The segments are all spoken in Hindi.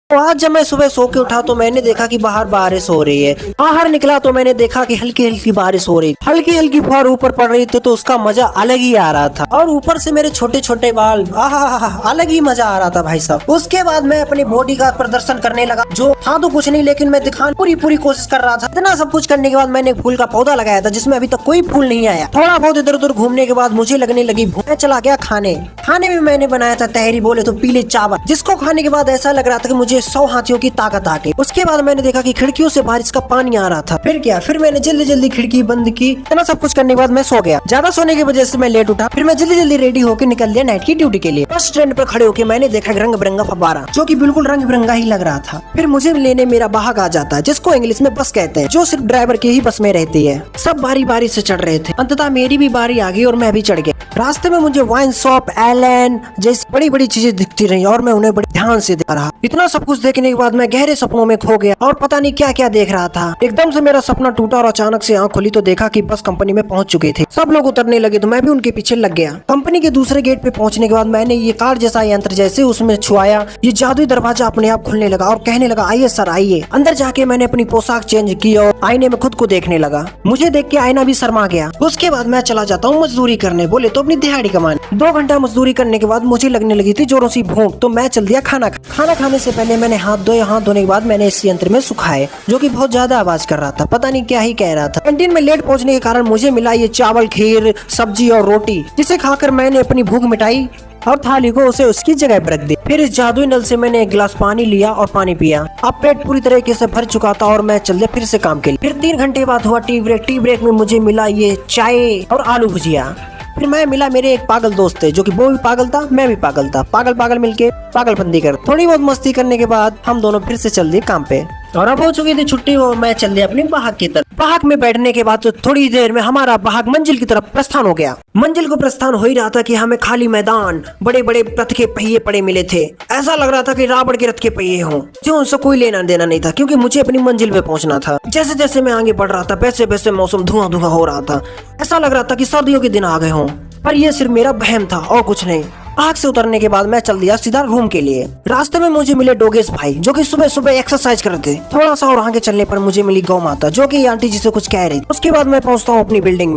तो आज जब मैं सुबह सो के उठा तो मैंने देखा कि बाहर बारिश हो रही है। बाहर निकला तो मैंने देखा कि हल्की हल्की बारिश हो रही, हल्की हल्की फुहार ऊपर पड़ रही थी, तो उसका मजा अलग ही आ रहा था। और ऊपर से मेरे छोटे छोटे बाल, अलग ही मजा आ रहा था भाई साहब। उसके बाद मैं अपनी बॉडी का प्रदर्शन करने लगा, जो था तो कुछ नहीं, लेकिन मैं दिखाने पूरी कोशिश कर रहा था। इतना सब कुछ करने के बाद मैंने एक फूल का पौधा लगाया था, जिसमें अभी तक कोई फूल नहीं आया। थोड़ा बहुत इधर उधर घूमने के बाद मुझे लगने लगी भूख। मैं चला गया खाने में मैंने बनाया था तहरी, बोले तो पीले चावल, जिसको खाने के बाद ऐसा लग रहा था कि मुझे 100 हाथियों की ताकत आ गई। उसके बाद मैंने देखा कि खिड़कियों से बारिश का पानी आ रहा था। फिर मैंने जल्दी खिड़की बंद की। इतना सब कुछ करने के बाद मैं सो गया। ज्यादा सोने की वजह से मैं लेट उठा। फिर मैं जल्दी रेडी होकर निकल लिया नाइट की ड्यूटी के लिए। बस स्टैंड पर खड़े होकर मैंने देखा रंग बिरंगा फव्वारा, जो कि बिल्कुल रंग बिरंगा ही लग रहा था। फिर मुझे लेने मेरा बाहक आ जाता है, जिसको इंग्लिश में बस कहते हैं, जो सिर्फ ड्राइवर की ही बस में रहती है। सब बारी से चढ़ रहे थे। अंततः मेरी भी बारी आ गई और मैं भी चढ़ गया। रास्ते में मुझे वाइन शॉप, एलन जैसी बड़ी चीजें दिखती रही और मैं उन्हें बड़े ध्यान से देख रहा। इतना सब कुछ देखने के बाद मैं गहरे सपनों में खो गया और पता नहीं क्या क्या देख रहा था। एकदम से मेरा सपना टूटा और अचानक से आंख खुली तो देखा कि बस कंपनी में पहुंच चुके थे। सब लोग उतरने लगे तो मैं भी उनके पीछे लग गया। कंपनी के दूसरे गेट पे पहुंचने के बाद मैंने ये कार्ड जैसा यंत्र जैसे उसमें छुआया, ये जादुई दरवाजा अपने आप खुलने लगा और कहने लगा, आइए सर आइए। अंदर जाके मैंने अपनी पोशाक चेंज की और आईने में खुद को देखने लगा। मुझे देख के आईना भी शर्मा गया। उसके बाद मैं चला जाता हूँ मजदूरी करने, बोले तो अपनी दिहाड़ी कमाने। 2 घंटा मजदूरी करने के बाद मुझे लगने लगी थी जोरों से भूख, तो मैं चल दिया खाना खाने से पहले मैंने हाथ धोए। हाथ धोने के बाद मैंने इस यंत्र में सुखाए, जो कि बहुत ज्यादा आवाज कर रहा था, पता नहीं क्या ही कह रहा था। कैंटीन में लेट पहुंचने के कारण मुझे मिला ये चावल, खीर, सब्जी और रोटी, जिसे खाकर मैंने अपनी भूख मिटाई और थाली को उसे उसकी जगह पर रख दी। फिर इस जादुई नल से मैंने एक गिलास पानी लिया और पानी पिया। अब पेट पूरी तरीके से भर चुका था और मैं चल दिया फिर से काम के लिए। फिर 3 घंटे बाद हुआ टी ब्रेक में मुझे मिला ये चाय और आलू भुजिया। फिर मैं मिला मेरे एक पागल दोस्त थे, जो कि वो भी पागल था, मैं भी पागल था। पागल मिलके पागलपंती कर थोड़ी बहुत मस्ती करने के बाद हम दोनों फिर से चल दिए काम पे। और अब हो चुकी थी छुट्टी और मैं चल दिया अपनी बाहक की तरफ। बाहक में बैठने के बाद तो थोड़ी देर में हमारा बाहक मंजिल की तरफ प्रस्थान हो गया। मंजिल को प्रस्थान हो ही रहा था कि हमें खाली मैदान, बड़े रथ के पहिए पड़े मिले थे। ऐसा लग रहा था कि रावण के रथ के पहिए हों, जो उनसे कोई लेना देना नहीं था, क्योंकि मुझे अपनी मंजिल पे पहुंचना था। जैसे जैसे मैं आगे बढ़ रहा था वैसे मौसम धुआं हो रहा था। ऐसा लग रहा था कि सर्दियों के दिन आ गए हों, पर यह सिर्फ मेरा वहम था और कुछ नहीं। आग से उतरने के बाद मैं चल दिया सीधा रूम के लिए। रास्ते में मुझे मिले डोगेश भाई, जो कि सुबह एक्सरसाइज कर रहे थे। थोड़ा सा और आगे चलने पर मुझे मिली गौ माता, जो कि आंटी जी से कुछ कह रही। उसके बाद मैं पहुंचता हूँ अपनी बिल्डिंग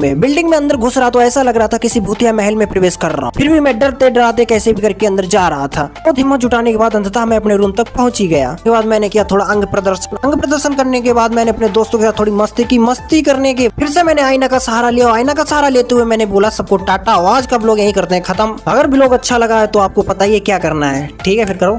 में अंदर घुस रहा तो ऐसा लग रहा था किसी भूतिया महल में प्रवेश कर रहा हूँ। फिर भी मैं डराते कैसे भी करके अंदर जा रहा था। बहुत हिम्मत जुटाने के बाद अंततः मैं अपने रूम तक पहुंच ही गया। उसके बाद मैंने किया थोड़ा अंग प्रदर्शन करने के बाद मैंने अपने दोस्तों के साथ थोड़ी मस्ती करने के फिर से मैंने आईना का सहारा लिया। आईना का सहारा लेते हुए मैंने बोला सबको टाटा। आज का ब्लॉग यही करते हैं खत्म। अगर ब्लॉग अच्छा लगा है तो आपको पता ही है क्या करना है। ठीक है, फिर करो।